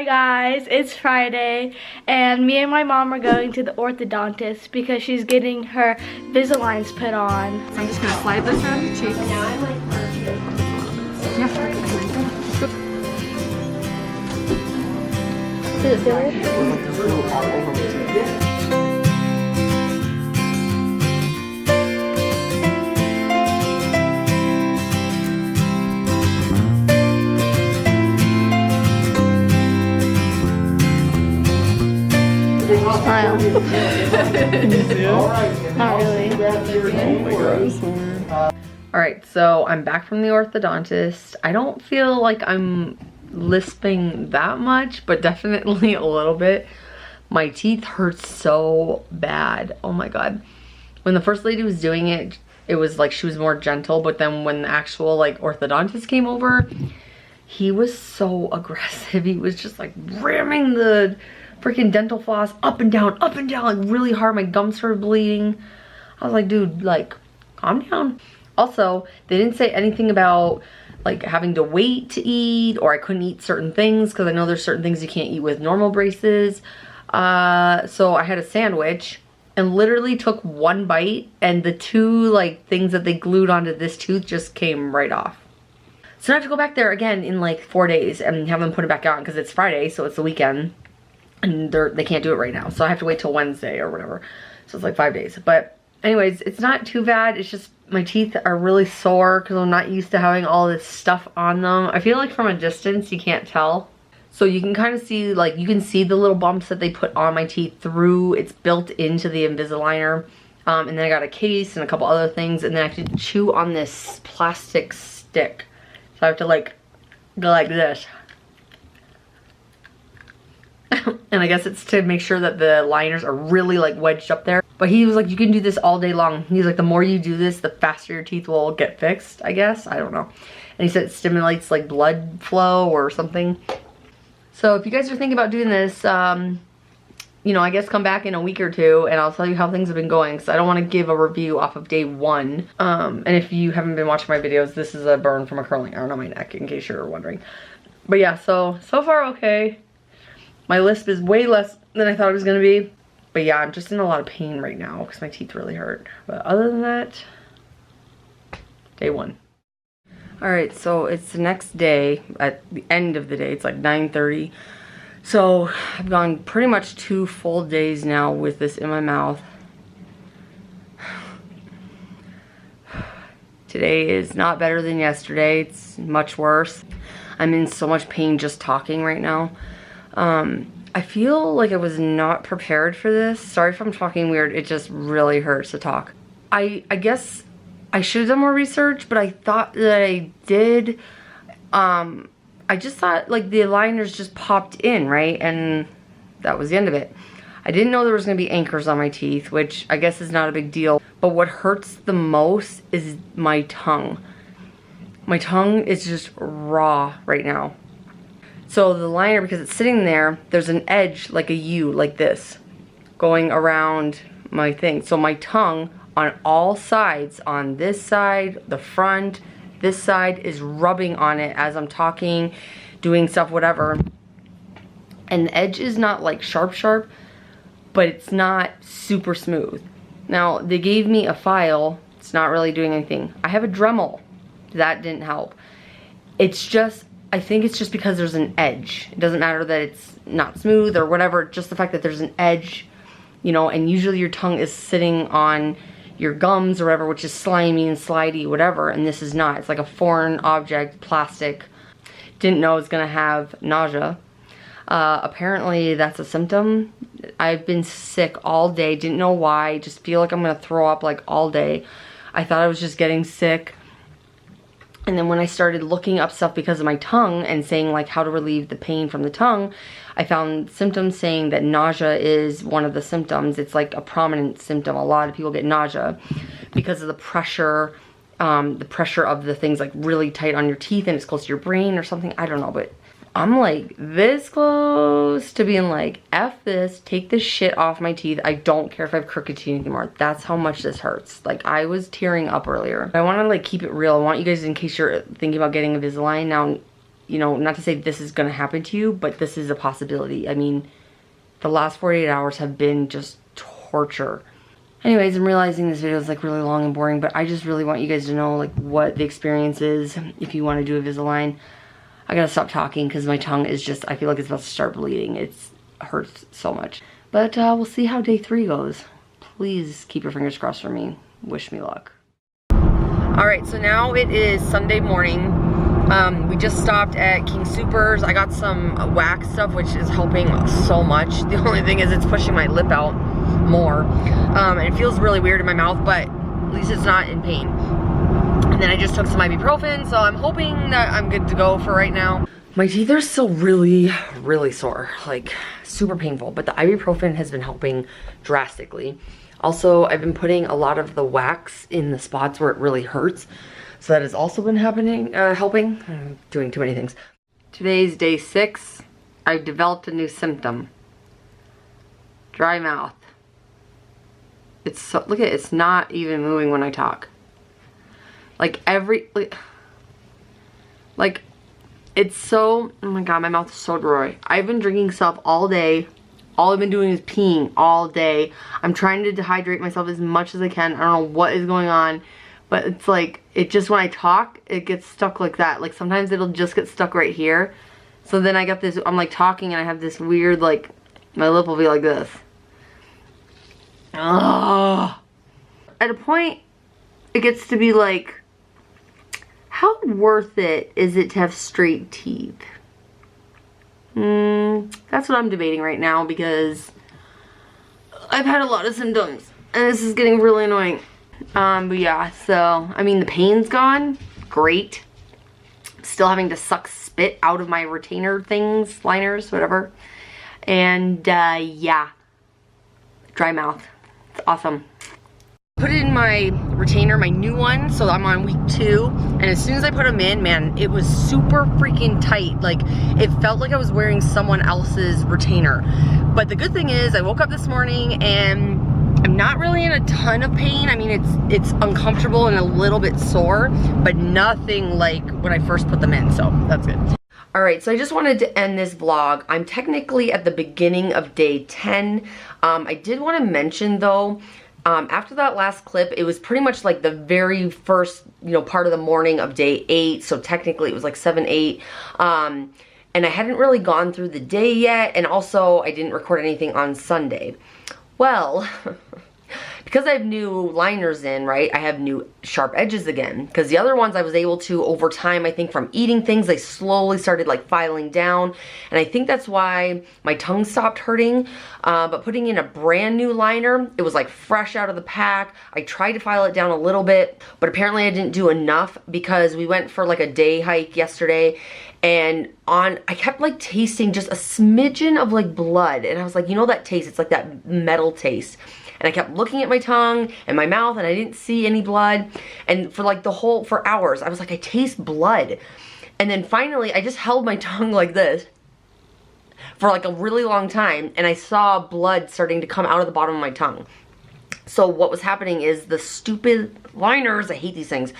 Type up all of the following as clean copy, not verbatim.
Hi guys, it's Friday and me and my mom are going to the orthodontist because she's getting her Invisaligns put on. So I'm just gonna slide this around your cheeks. Now I'm like Does it feel weird? Smile. Can you see it? Not really. Oh my gosh. Alright, so I'm back from the orthodontist. I don't feel like I'm lisping that much, but definitely a little bit. My teeth hurt so bad. Oh my god. When the first lady was doing it, it was like she was more gentle, but then when the actual like orthodontist came over, he was so aggressive. He was just like ramming the freaking dental floss up and down, like really hard. My gums started bleeding. I was like, dude, like, calm down. Also, they didn't say anything about like having to wait to eat, or I couldn't eat certain things because I know there's certain things you can't eat with normal braces. So I had a sandwich and literally took one bite, and the two like things that they glued onto this tooth just came right off. So I have to go back there again in like 4 days and have them put it back on because it's Friday, so it's the weekend. And they can't do it right now, so I have to wait till Wednesday or whatever. So it's like 5 days. But anyways, it's not too bad. It's just my teeth are really sore because I'm not used to having all this stuff on them. I feel like from a distance you can't tell. So you can kind of see, like, you can see the little bumps that they put on my teeth through. It's built into the Invisaligner. And then I got a case and a couple other things, and then I have to chew on this plastic stick. So I have to like go like this. And I guess it's to make sure that the liners are really like wedged up there. But he was like, you can do this all day long. He's like, the more you do this, the faster your teeth will get fixed, I guess. I don't know. And he said it stimulates like blood flow or something. So if you guys are thinking about doing this, you know, I guess come back in a week or two and I'll tell you how things have been going. Because I don't want to give a review off of day one. And if you haven't been watching my videos, this is a burn from a curling iron on my neck, in case you're wondering. But yeah, so far okay. My lisp is way less than I thought it was going to be. But yeah, I'm just in a lot of pain right now because my teeth really hurt. But other than that, day one. Alright, so it's the next day, at the end of the day. It's like 9:30. So I've gone pretty much 2 full days now with this in my mouth. Today is not better than yesterday. It's much worse. I'm in so much pain just talking right now. I feel like I was not prepared for this. Sorry if I'm talking weird. It just really hurts to talk. I guess I should have done more research, but I thought that I did. I just thought like the aligners just popped in, right? And that was the end of it. I didn't know there was going to be anchors on my teeth, which I guess is not a big deal. But what hurts the most is my tongue. My tongue is just raw right now. So the liner, because it's sitting there, there's an edge like a U, like this, going around my thing. So my tongue on all sides, on this side, the front, this side, is rubbing on it as I'm talking, doing stuff, whatever. And the edge is not like sharp, but it's not super smooth. Now, they gave me a file. It's not really doing anything. I have a Dremel. That didn't help. It's just, I think it's just because there's an edge. It doesn't matter that it's not smooth or whatever, just the fact that there's an edge, you know, and usually your tongue is sitting on your gums or whatever, which is slimy and slidey, whatever, and this is not. It's like a foreign object, plastic. Didn't know it was gonna have nausea. Apparently that's a symptom. I've been sick all day, didn't know why, just feel like I'm gonna throw up like all day. I thought I was just getting sick. And then when I started looking up stuff because of my tongue and saying like how to relieve the pain from the tongue, I found symptoms saying that nausea is one of the symptoms. It's like a prominent symptom. A lot of people get nausea because of the pressure of the things like really tight on your teeth and it's close to your brain or something. I don't know, but I'm like this close to being like, F this, take this shit off my teeth. I don't care if I have crooked teeth anymore. That's how much this hurts. Like, I was tearing up earlier. I want to like keep it real. I want you guys, in case you're thinking about getting Invisalign now, you know, not to say this is gonna happen to you, but this is a possibility. I mean, the last 48 hours have been just torture. Anyways, I'm realizing this video is like really long and boring, but I just really want you guys to know like what the experience is if you want to do a Invisalign. I gotta stop talking because my tongue is just, I feel like it's about to start bleeding. It hurts so much. But we'll see how day 3 goes. Please keep your fingers crossed for me. Wish me luck. Alright, so now it is Sunday morning. We just stopped at King Soopers. I got some wax stuff, which is helping so much. The only thing is it's pushing my lip out more. And it feels really weird in my mouth, but at least it's not in pain. And then I just took some ibuprofen, so I'm hoping that I'm good to go for right now. My teeth are still really, really sore, like super painful, but the ibuprofen has been helping drastically. Also, I've been putting a lot of the wax in the spots where it really hurts. So that has also been helping. I'm doing too many things. Today's day 6. I've developed a new symptom. Dry mouth. It's so, look at it, it's not even moving when I talk. Like it's so, oh my god, my mouth is so dry. I've been drinking stuff all day. All I've been doing is peeing all day. I'm trying to dehydrate myself as much as I can. I don't know what is going on, but it's like, it just, when I talk, it gets stuck like that. Like sometimes it'll just get stuck right here. So then I got this, I'm like talking and I have this weird, like, my lip will be like this. Ugh. At a point, it gets to be like, how worth it is it to have straight teeth? That's what I'm debating right now because I've had a lot of symptoms and this is getting really annoying. But yeah, so, I mean, the pain's gone. Great. Still having to suck spit out of my retainer things, liners, whatever. And, yeah. Dry mouth. It's awesome. Put it in my retainer, my new one, so I'm on week 2, and as soon as I put them in, man, it was super freaking tight. Like, it felt like I was wearing someone else's retainer. But the good thing is, I woke up this morning and I'm not really in a ton of pain. I mean, it's uncomfortable and a little bit sore, but nothing like when I first put them in, so that's good. Alright, so I just wanted to end this vlog. I'm technically at the beginning of day 10. I did want to mention, though, after that last clip, it was pretty much like the very first, you know, part of the morning of day 8, so technically it was like 7, 8, and I hadn't really gone through the day yet, and also I didn't record anything on Sunday. Well, because I have new liners in, right, I have new sharp edges again, because the other ones I was able to, over time, I think from eating things, they slowly started like filing down, and I think that's why my tongue stopped hurting, but putting in a brand new liner, it was like fresh out of the pack. I tried to file it down a little bit, but apparently I didn't do enough because we went for like a day hike yesterday, and I kept like tasting just a smidgen of like blood, and I was like, you know that taste, it's like that metal taste. And I kept looking at my tongue and my mouth and I didn't see any blood. And for like for hours, I was like, I taste blood. And then finally, I just held my tongue like this for like a really long time. And I saw blood starting to come out of the bottom of my tongue. So what was happening is the stupid liners, I hate these things,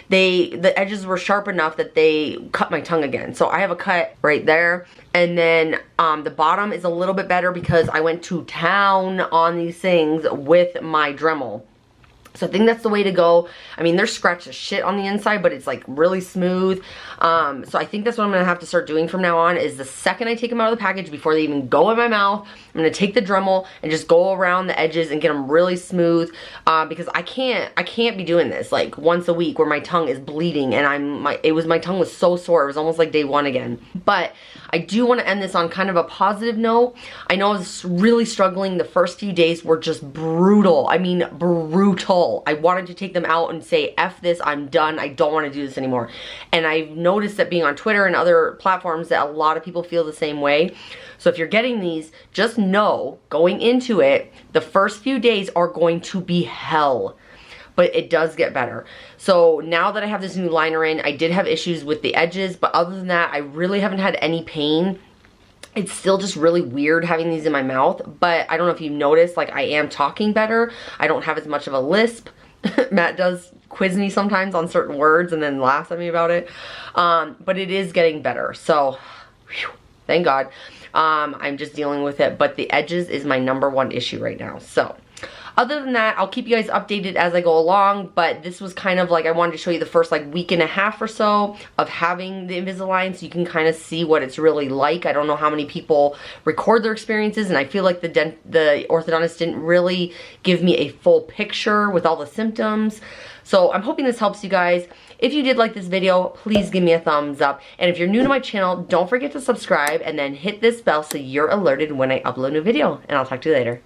the edges were sharp enough that they cut my tongue again. So I have a cut right there, and then the bottom is a little bit better because I went to town on these things with my Dremel. So I think that's the way to go. I mean, there's scratched as shit on the inside, but it's like really smooth. So I think that's what I'm gonna have to start doing from now on, is the second I take them out of the package, before they even go in my mouth, I'm gonna take the Dremel and just go around the edges and get them really smooth, because I can't be doing this like once a week where my tongue is bleeding and my tongue was so sore. It was almost like day 1 again. But I do want to end this on kind of a positive note. I know I was really struggling. The first few days were just brutal. I mean, brutal. I wanted to take them out and say, F this, I'm done. I don't want to do this anymore. And I've noticed that being on Twitter and other platforms that a lot of people feel the same way. So if you're getting these, just know, going into it, the first few days are going to be hell. But it does get better. So now that I have this new liner in, I did have issues with the edges, but other than that, I really haven't had any pain. It's still just really weird having these in my mouth, but I don't know if you've noticed, like, I am talking better. I don't have as much of a lisp. Matt does quiz me sometimes on certain words and then laughs at me about it. But it is getting better. So, whew, thank God. I'm just dealing with it. But the edges is my #1 issue right now. So, other than that, I'll keep you guys updated as I go along, but this was kind of like, I wanted to show you the first like week and a half or so of having the Invisalign so you can kind of see what it's really like. I don't know how many people record their experiences, and I feel like the orthodontist didn't really give me a full picture with all the symptoms. So I'm hoping this helps you guys. If you did like this video, please give me a thumbs up. And if you're new to my channel, don't forget to subscribe and then hit this bell so you're alerted when I upload a new video. And I'll talk to you later.